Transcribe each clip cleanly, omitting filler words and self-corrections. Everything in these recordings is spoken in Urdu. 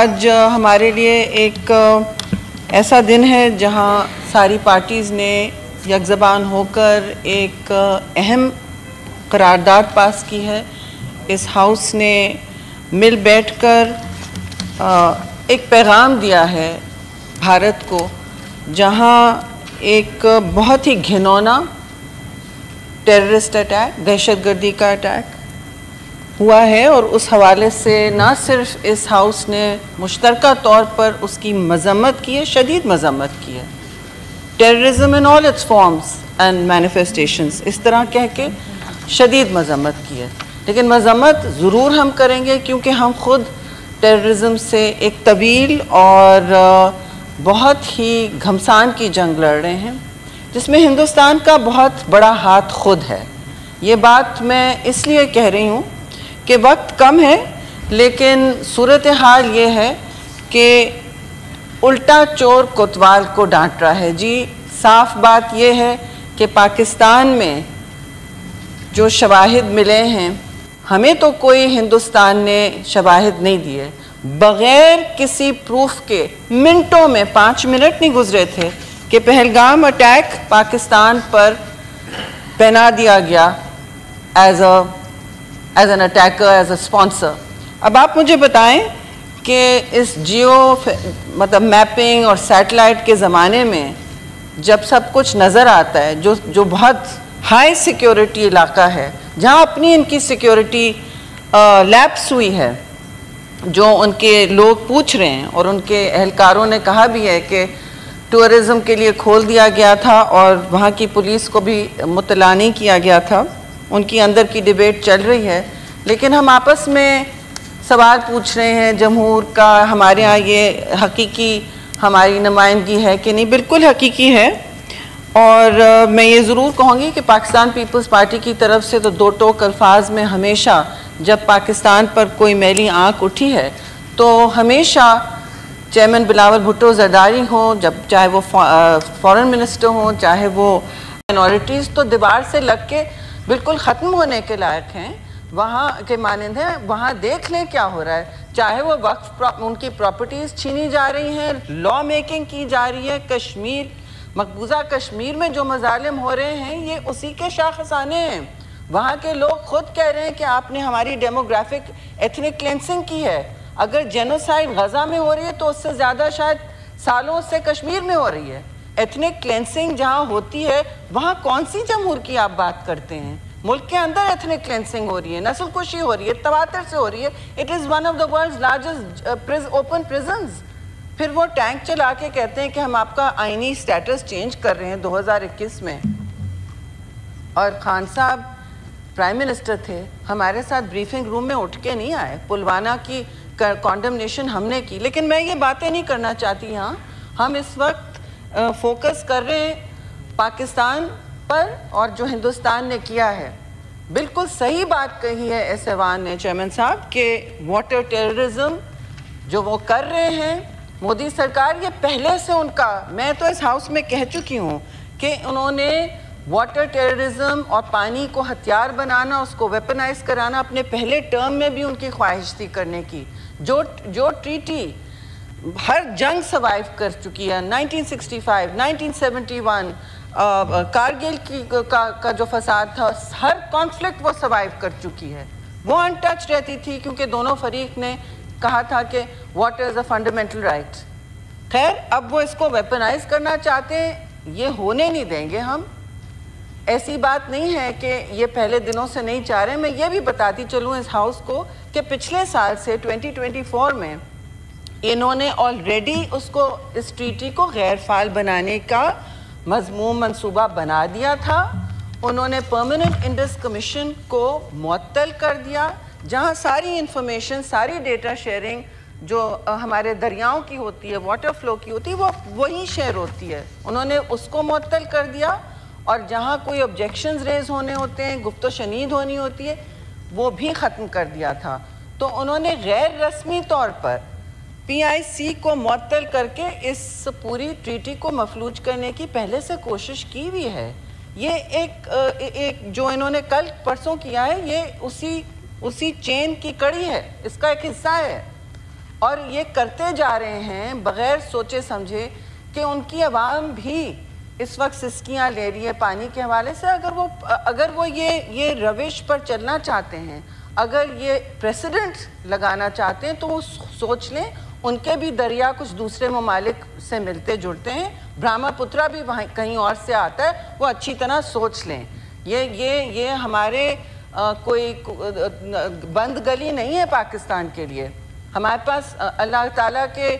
آج ہمارے لیے ایک ایسا دن ہے جہاں ساری پارٹیز نے یک زبان ہو کر ایک اہم قرارداد پاس کی ہے. اس ہاؤس نے مل بیٹھ کر ایک پیغام دیا ہے بھارت کو، جہاں ایک بہت ہی گھنونا ٹیررسٹ اٹیک، دہشت گردی کا اٹیک ہوا ہے، اور اس حوالے سے نہ صرف اس ہاؤس نے مشترکہ طور پر اس کی مذمت کی ہے، شدید مذمت کی ہے. Terrorism in all its forms and manifestations, اس طرح کہہ کے شدید مذمت کی ہے. لیکن مذمت ضرور ہم کریں گے کیونکہ ہم خود ٹیررزم سے ایک طویل اور بہت ہی گھمسان کی جنگ لڑ رہے ہیں، جس میں ہندوستان کا بہت بڑا ہاتھ خود ہے. یہ بات میں اس لیے کہہ رہی ہوں کہ وقت کم ہے، لیکن صورتحال یہ ہے کہ الٹا چور کوتوال کو ڈانٹ رہا ہے. جی صاف بات یہ ہے کہ پاکستان میں جو شواہد ملے ہیں، ہمیں تو کوئی ہندوستان نے شواہد نہیں دیے، بغیر کسی پروف کے منٹوں میں 5 منٹ نہیں گزرے تھے کہ پہلگام اٹیک پاکستان پر پہنا دیا گیا as an attacker, as a sponsor. اب آپ مجھے بتائیں کہ اس مطلب میپنگ اور سیٹلائٹ کے زمانے میں جب سب کچھ نظر آتا ہے، جو بہت ہائی سیکیورٹی علاقہ ہے، جہاں اپنی ان کی سیکیورٹی لیپس ہوئی ہے، جو ان کے لوگ پوچھ رہے ہیں، اور ان کے اہلکاروں نے کہا بھی ہے کہ ٹورزم کے لیے کھول دیا گیا تھا اور وہاں کی پولیس کو بھی مطلع نہیں کیا گیا تھا. ان کی اندر کی ڈیبیٹ چل رہی ہے، لیکن ہم آپس میں سوال پوچھ رہے ہیں جمہور کا، ہمارے ہاں یہ حقیقی ہماری نمائندگی ہے کہ نہیں؟ بالکل حقیقی ہے. اور میں یہ ضرور کہوں گی کہ پاکستان پیپلز پارٹی کی طرف سے تو دو ٹوک الفاظ میں ہمیشہ جب پاکستان پر کوئی میلی آنکھ اٹھی ہے تو ہمیشہ چیئرمین بلاول بھٹو زرداری ہوں، چاہے وہ فورن منسٹر ہوں، چاہے وہ مائنورٹیز، تو دیوار سے لگ کے بالکل ختم ہونے کے لائق ہیں، وہاں کے مانند ہیں. وہاں دیکھ لیں کیا ہو رہا ہے، چاہے وہ وقف ان کی پراپرٹیز چھینی جا رہی ہیں، لا میکنگ کی جا رہی ہے. مقبوضہ کشمیر میں جو مظالم ہو رہے ہیں یہ اسی کے شاخسانے ہیں. وہاں کے لوگ خود کہہ رہے ہیں کہ آپ نے ہماری ڈیموگرافک ایتھنک کلینسنگ کی ہے. اگر جینوسائیڈ غزہ میں ہو رہی ہے تو اس سے زیادہ شاید سالوں سے کشمیر میں ہو رہی ہے. ایتھنک کلینسنگ جہاں ہوتی ہے وہاں کون سی جمہور کی آپ بات کرتے ہیں؟ ملک کے اندر ایتھنک کلینسنگ ہو رہی ہے، نسل کشی ہو رہی ہے، تواتر سے ہو رہی ہے. It is one of the world's largest open prisons. پھر وہ ٹینک چلا کے کہتے ہیں کہ ہم آپ کا آئینی سٹیٹس چینج کر رہے ہیں 2021 میں. اور خان صاحب پرائم منسٹر تھے، ہمارے ساتھ بریفنگ روم میں اٹھ کے نہیں آئے. پلوانہ کی کانڈمنیشن ہم نے کی، لیکن میں یہ باتیں نہیں کرنا چاہتی. ہاں ہم اس وقت فوکس کر رہے ہیں پاکستان پر اور جو ہندوستان نے کیا ہے. بالکل صحیح بات کہی ہے ایس ایوان نے، چیئرمین صاحب، کہ واٹر ٹیررزم جو وہ کر رہے ہیں مودی سرکار، یہ پہلے سے ان کا، میں تو اس ہاؤس میں کہہ چکی ہوں کہ انہوں نے واٹر ٹیررزم اور پانی کو ہتھیار بنانا، اس کو ویپنائز کرانا اپنے پہلے ٹرم میں بھی ان کی خواہش تھی کرنے کی. جو ٹریٹی ہر جنگ سروائیو کر چکی ہے، 1965، 1971، کارگل کا جو فساد تھا، ہر کانفلکٹ وہ سروائیو کر چکی ہے. وہ انٹچ رہتی تھی کیونکہ دونوں فریق نے کہا تھا کہ water is a fundamental right. خیر اب وہ اس کو ویپنائز کرنا چاہتے ہیں، یہ ہونے نہیں دیں گے ہم. ایسی بات نہیں ہے کہ یہ پہلے دنوں سے نہیں چاہ رہے. میں یہ بھی بتاتی چلوں اس ہاؤس کو کہ پچھلے سال سے 2024 میں انہوں نے آلریڈی اس ٹریٹی کو غیر فعال بنانے کا مضمون منصوبہ بنا دیا تھا. انہوں نے پرماننٹ انڈس کمیشن کو معطل کر دیا، جہاں ساری انفارمیشن، ساری ڈیٹا شیئرنگ جو ہمارے دریاؤں کی ہوتی ہے، واٹر فلو کی ہوتی ہے، وہ وہی شیئر ہوتی ہے. انہوں نے اس کو معطل کر دیا، اور جہاں کوئی آبجیکشنز ریز ہونے ہوتے ہیں، گفت و شنید ہونی ہوتی ہے، وہ بھی ختم کر دیا تھا. تو انہوں نے غیر رسمی طور پر PIC کو معطل کر کے اس پوری ٹریٹی کو مفلوج کرنے کی پہلے سے کوشش کی بھی ہے. یہ ایک جو انہوں نے کل پرسوں کیا ہے، یہ اسی چین کی کڑی ہے، اس کا ایک حصہ ہے. اور یہ کرتے جا رہے ہیں بغیر سوچے سمجھے کہ ان کی عوام بھی اس وقت سسکیاں لے رہی ہے پانی کے حوالے سے. اگر وہ یہ روش پر چلنا چاہتے ہیں, اگر یہ پریسیڈنٹ لگانا چاہتے ہیں, تو وہ سوچ لیں ان کے بھی دریا کچھ دوسرے ممالک سے ملتے جڑتے ہیں, برہما پترا بھی وہاں کہیں اور سے آتا ہے, وہ اچھی طرح سوچ لیں. یہ ہمارے کوئی بند گلی نہیں ہے پاکستان کے لیے. ہمارے پاس اللہ تعالیٰ کے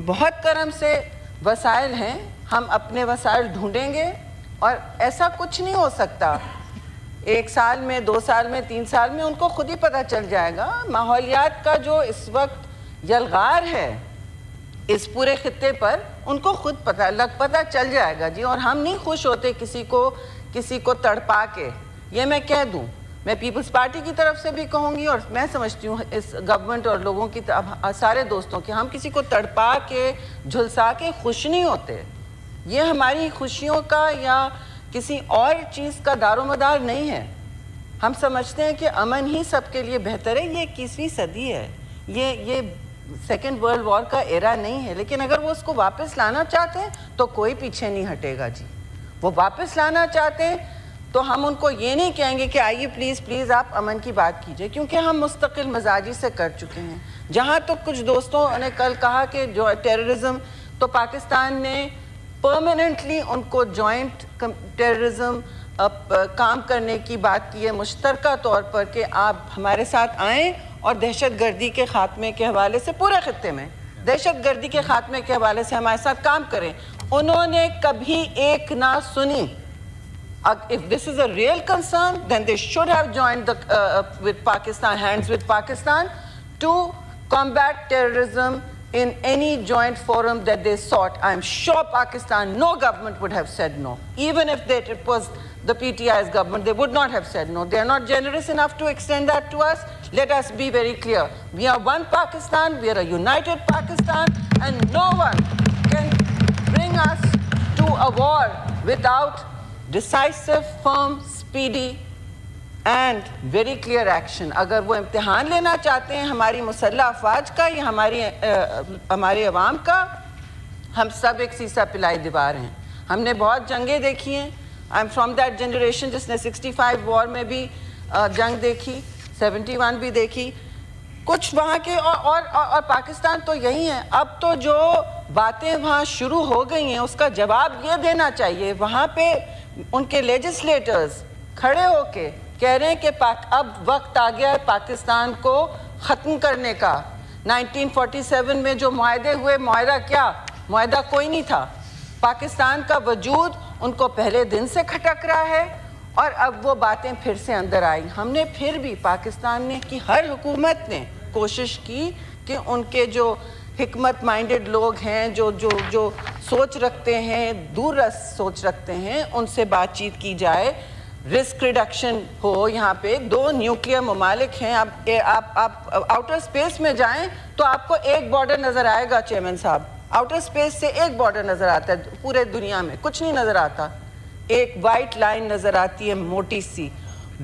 بہت کرم سے وسائل ہیں, ہم اپنے وسائل ڈھونڈیں گے, اور ایسا کچھ نہیں ہو سکتا 1 سال میں 2 سال میں 3 سال میں, ان کو خود ہی پتہ چل جائے گا. ماحولیات کا جو اس وقت یلغار ہے اس پورے خطے پر, ان کو خود پتہ چل جائے گا جی. اور ہم نہیں خوش ہوتے کسی کو تڑپا کے. یہ میں کہہ دوں, میں پیپلز پارٹی کی طرف سے بھی کہوں گی, اور میں سمجھتی ہوں اس گورنمنٹ اور لوگوں کی سارے دوستوں کی, ہم کسی کو تڑپا کے جھلسا کے خوش نہیں ہوتے. یہ ہماری خوشیوں کا یا کسی اور چیز کا دار و مدار نہیں ہے. ہم سمجھتے ہیں کہ امن ہی سب کے لیے بہتر ہے. یہ 21ویں صدی ہے, یہ سیکنڈ ورلڈ وار کا ایرا نہیں ہے. لیکن اگر وہ اس کو واپس لانا چاہتے ہیں تو کوئی پیچھے نہیں ہٹے گا جی. وہ واپس لانا چاہتے ہیں تو ہم ان کو یہ نہیں کہیں گے کہ آئیے پلیز آپ امن کی بات کیجئے, کیونکہ ہم مستقل مزاجی سے کر چکے ہیں. جہاں تو کچھ دوستوں نے کل کہا کہ جو ٹیررزم, تو پاکستان نے پرماننٹلی ان کو جوائنٹ ٹیررزم کام کرنے کی بات کی ہے, مشترکہ طور پر, کہ آپ ہمارے ساتھ آئیں اور دہشت گردی کے خاتمے کے حوالے سے پورے خطے میں دہشت گردی کے خاتمے کے حوالے سے ہمارے ساتھ کام کریں. انہوں نے کبھی ایک نہ سنی. If this is a real concern, then they should have joined with Pakistan, hands with Pakistan, to combat terrorism in any joint forum that they sought. I'm sure Pakistan, no government would have said no. Even if it was the PTI's government, they would not have said no. They are not generous enough to extend that to us. Let us be very clear. We are one Pakistan, we are a united Pakistan, and no one can bring us to a war without decisive, firm, speedy and very clear action. اگر وہ امتحان لینا چاہتے ہیں ہماری مسلح افواج کا یا ہمارے عوام کا, ہم سب ایک سیسا پلائی دیوار ہیں. ہم نے بہت جنگیں دیکھی ہیں. I'm from that generation جس نے 65 وار میں بھی جنگ دیکھی, 71 بھی دیکھی. کچھ وہاں کے اور پاکستان تو یہی ہے. اب تو جو باتیں وہاں شروع ہو گئی ہیں اس کا جواب یہ دینا چاہیے. وہاں پہ ان کے لیجسلیٹرز کھڑے ہو کے کہہ رہے ہیں کہ اب وقت آ گیا ہے پاکستان کو ختم کرنے کا. 1947 میں جو معاہدے ہوئے, معاہدہ کوئی نہیں تھا. پاکستان کا وجود ان کو پہلے دن سے کھٹک رہا ہے, اور اب وہ باتیں پھر سے اندر آئی. ہم نے پھر بھی پاکستان نے کی ہر حکومت نے کوشش کی کہ ان کے جو حکمت مائنڈڈ لوگ ہیں, جو سوچ رکھتے ہیں, دور رس سوچ رکھتے ہیں, ان سے بات چیت کی جائے, رسک ریڈکشن ہو. یہاں پہ 2 نیوکلیئر ممالک ہیں. آپ آؤٹر سپیس میں جائیں تو آپ کو ایک بارڈر نظر آئے گا چیئرمین صاحب. آؤٹر سپیس سے ایک بارڈر نظر آتا ہے, پورے دنیا میں کچھ نہیں نظر آتا. ایک وائٹ لائن نظر آتی ہے موٹی سی,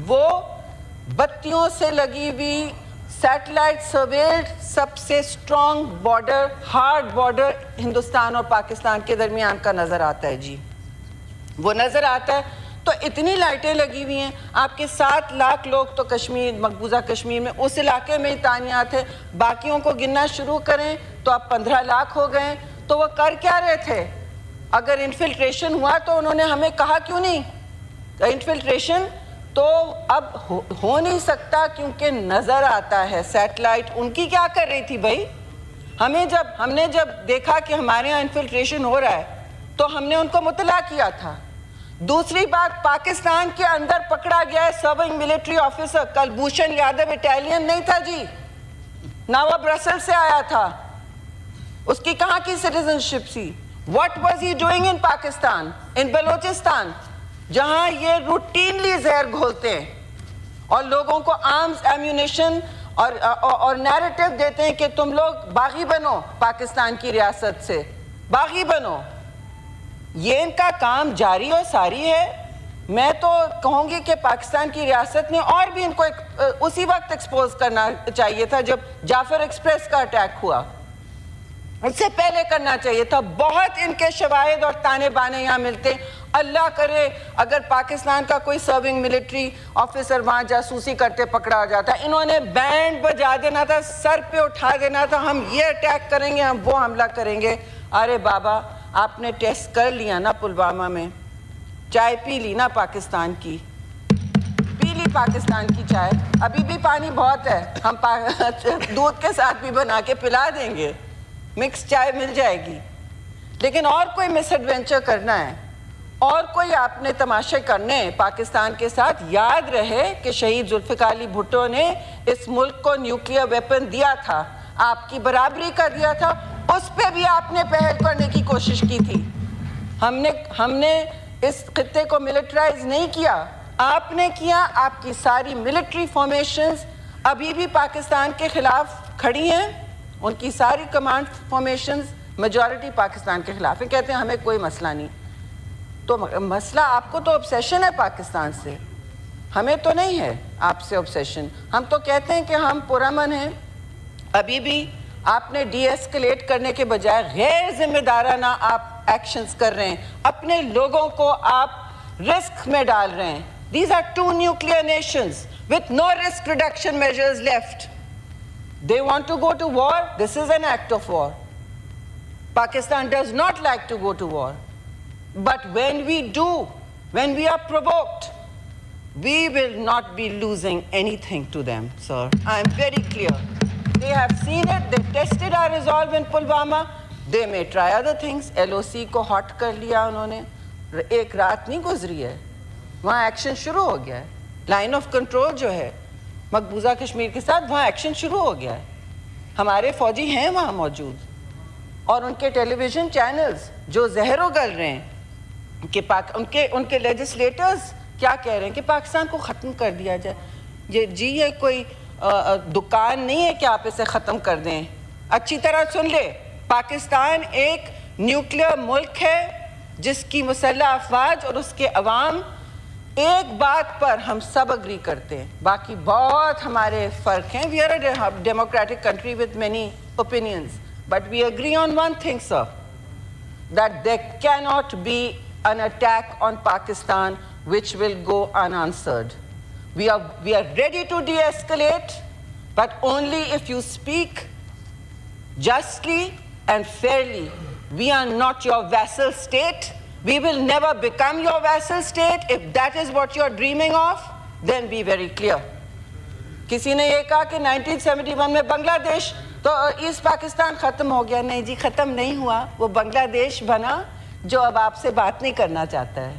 وہ بتیوں سے لگی ہوئی سیٹلائٹ سرویلڈ سب سے strong border, hard border Hindustan اور پاکستان کے درمیان کا نظر آتا ہے جی. وہ نظر آتا ہے تو اتنی لائٹیں لگی ہوئی ہیں. آپ کے 7 لاکھ لوگ تو کشمیر, مقبوضہ کشمیر میں, اس علاقے میں ہی تعینات ہے. باقیوں کو گننا شروع کریں تو اب 15 لاکھ ہو گئے. تو وہ کر کیا رہے تھے؟ اگر انفلٹریشن ہوا تو انہوں نے ہمیں کہا کیوں نہیں؟ انفلٹریشن تو اب ہو نہیں سکتا کیونکہ نظر آتا ہے. سیٹلائٹ ان کی کیا کر رہی تھی بھائی؟ ہم نے جب دیکھا کہ ہمارے یہاں انفلٹریشن ہو رہا ہے تو ہم نے ان کو مطلع کیا تھا. دوسری بات, پاکستان کے اندر پکڑا گیا ہے serving military officer Kulbhushan Yadav. Italian نہیں تھا جی, نہ وہ برسل سے آیا تھا. اس کی کہاں کی سٹیزن شپ تھی؟ What was he doing in Pakistan, in Balochistan, جہاں یہ روٹینلی زہر گھولتے ہیں اور لوگوں کو آرمز, ایمیونیشن اور نیریٹو دیتے ہیں کہ تم لوگ باغی بنو, پاکستان کی ریاست سے باغی بنو. یہ ان کا کام جاری و ساری ہے. میں تو کہوں گی کہ پاکستان کی ریاست نے اور بھی ان کو اسی وقت ایکسپوز کرنا چاہیے تھا جب جعفر ایکسپریس کا اٹیک ہوا. اس سے پہلے کرنا چاہیے تھا. بہت ان کے شواہد اور تانے بانے یہاں ملتے. اللہ کرے اگر پاکستان کا کوئی سرونگ ملٹری آفیسر وہاں جاسوسی کرتے پکڑا جاتا. انہوں نے بینڈ بجا دینا تھا, سر پہ اٹھا دینا تھا, ہم یہ اٹیک کریں گے, ہم وہ حملہ کریں گے. ارے بابا, آپ نے ٹیسٹ کر لیا نا پلوامہ میں, چائے پی لی نا پاکستان کی, پی لی پاکستان کی چائے. ابھی بھی پانی بہت ہے, ہم دودھ کے ساتھ بھی بنا کے پلا دیں گے, مکس چائے مل جائے گی. لیکن اور کوئی مس ایڈونچر کرنا ہے, اور کوئی آپ نے تماشے کرنے ہیں پاکستان کے ساتھ, یاد رہے کہ شہید ذوالفقار علی بھٹو نے اس ملک کو نیوکلیئر ویپن دیا تھا, آپ کی برابری کا دیا تھا, اس پہ بھی آپ نے پہل کرنے کی کوشش کی تھی. ہم نے اس خطے کو ملٹرائز نہیں کیا, آپ نے کیا. آپ کی ساری ملٹری فارمیشنز ابھی بھی پاکستان کے خلاف کھڑی ہیں, ان کی ساری کمانڈ فارمیشنز میجورٹی پاکستان کے خلاف ہیں. کہتے ہیں ہمیں کوئی مسئلہ نہیں. تو مسئلہ آپ کو تو obsession ہے پاکستان سے, ہمیں تو نہیں ہے آپ سے obsession. ہم تو کہتے ہیں کہ ہم پرامن ہیں. ابھی بھی آپ نے ڈی ایسکلیٹ کرنے کے بجائے غیر ذمہ دارانہ آپ ایکشنز کر رہے ہیں, اپنے لوگوں کو آپ رسک میں ڈال رہے ہیں. These are two nuclear nations with no risk reduction measures left. They want to go to war. This is an act of war. Pakistan does not like to go to war. But when we do, when we are provoked, we will not be losing anything to them, sir. I am very clear. They have seen it. They've tested our resolve in Pulwama. They may try other things. LOC کو hot کر لیا انہوں نے. ایک رات نہیں گزری ہے, وہاں ایکشن شروع ہو گیا ہے. لائن آف کنٹرول جو ہے مقبوضہ کشمیر کے ساتھ, وہاں ایکشن شروع ہو گیا ہے. ہمارے فوجی ہیں وہاں موجود, اور ان کے ٹیلی ویژن چینلز جو زہر اگل رہے ہیں کہ ان کے لیجسلیٹرز کیا کہہ رہے ہیں کہ پاکستان کو ختم کر دیا جائے. یہ کوئی دکان نہیں ہے کہ آپ اسے ختم کر دیں. اچھی طرح سن لے, پاکستان ایک نیوکلیئر ملک ہے جس کی مسلح افواج اور اس کے عوام, ایک بات پر ہم سب اگری کرتے ہیں, باقی بہت ہمارے فرق ہیں. We are a democratic country with many opinions, but we agree on one thing, sir, that there cannot be an attack on Pakistan which will go unanswered. We are ready to de-escalate, but only if you speak justly and fairly. We are not your vassal state. We will never become your vassal state. If that is what you are dreaming of, then be very clear. کسی نے یہ کہا کہ 1971 میں بنگلہ دیش تو ایسٹ پاکستان ختم ہو گیا. نہیں جی, ختم نہیں ہوا. وہ بنگلہ دیش بنا جو اب آپ سے بات نہیں کرنا چاہتا ہے.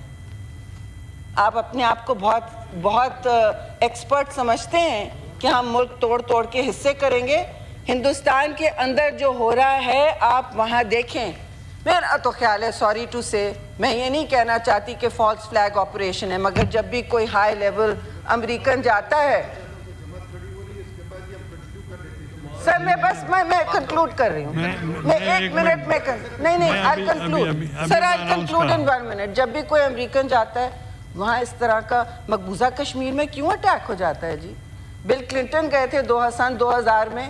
آپ اپنے آپ کو بہت ایکسپرٹ سمجھتے ہیں کہ ہم ملک توڑ توڑ کے حصے کریں گے. ہندوستان کے اندر جو ہو رہا ہے آپ وہاں دیکھیں. میرا تو خیال ہے, سوری ٹو سے, میں یہ نہیں کہنا چاہتی کہ فالس فلیگ آپریشن ہے, مگر جب بھی کوئی ہائی لیول امریکن جاتا ہے, سر میں کنکلوڈ کر رہی ہوں, میں 1 منٹ میں نہیں I'll conclude. Sir I'll conclude in 1 minute. جب بھی کوئی امریکن جاتا ہے وہاں اس طرح کا مقبوضہ کشمیر میں کیوں اٹیک ہو جاتا ہے جی؟ بل کلنٹن گئے تھے 2000 میں,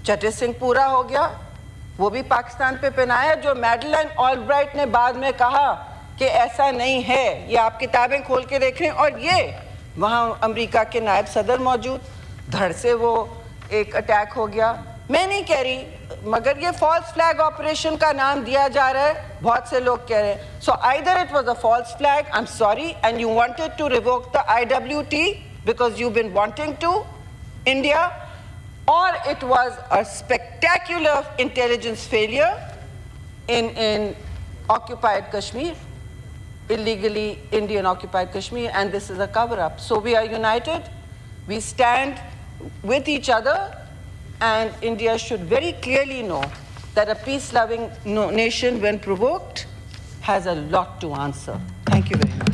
چٹر سنگھ پورا ہو گیا, وہ بھی پاکستان پہ پہنایا. جو میڈلین آل برائٹ نے بعد میں کہا کہ ایسا نہیں ہے, یہ آپ کتابیں کھول کے دیکھ رہے ہیں. اور یہ وہاں امریکہ کے نائب صدر موجود, دھڑ سے وہ ایک اٹیک ہو گیا. میں نہیں کہہ رہی, مگر یہ فالس فلیگ آپریشن کا نام دیا جا رہا ہے, بہت سے لوگ کہہ رہے ہیں. سو either it was a false flag, I'm sorry, and you wanted to revoke the IWT because you've been wanting to, India, or it was a spectacular intelligence failure in occupied Kashmir, illegally Indian occupied Kashmir, and this is a cover-up. So we are united, we stand with each other, and India should very clearly know that a peace-loving nation, when provoked, has a lot to answer. Thank you very much.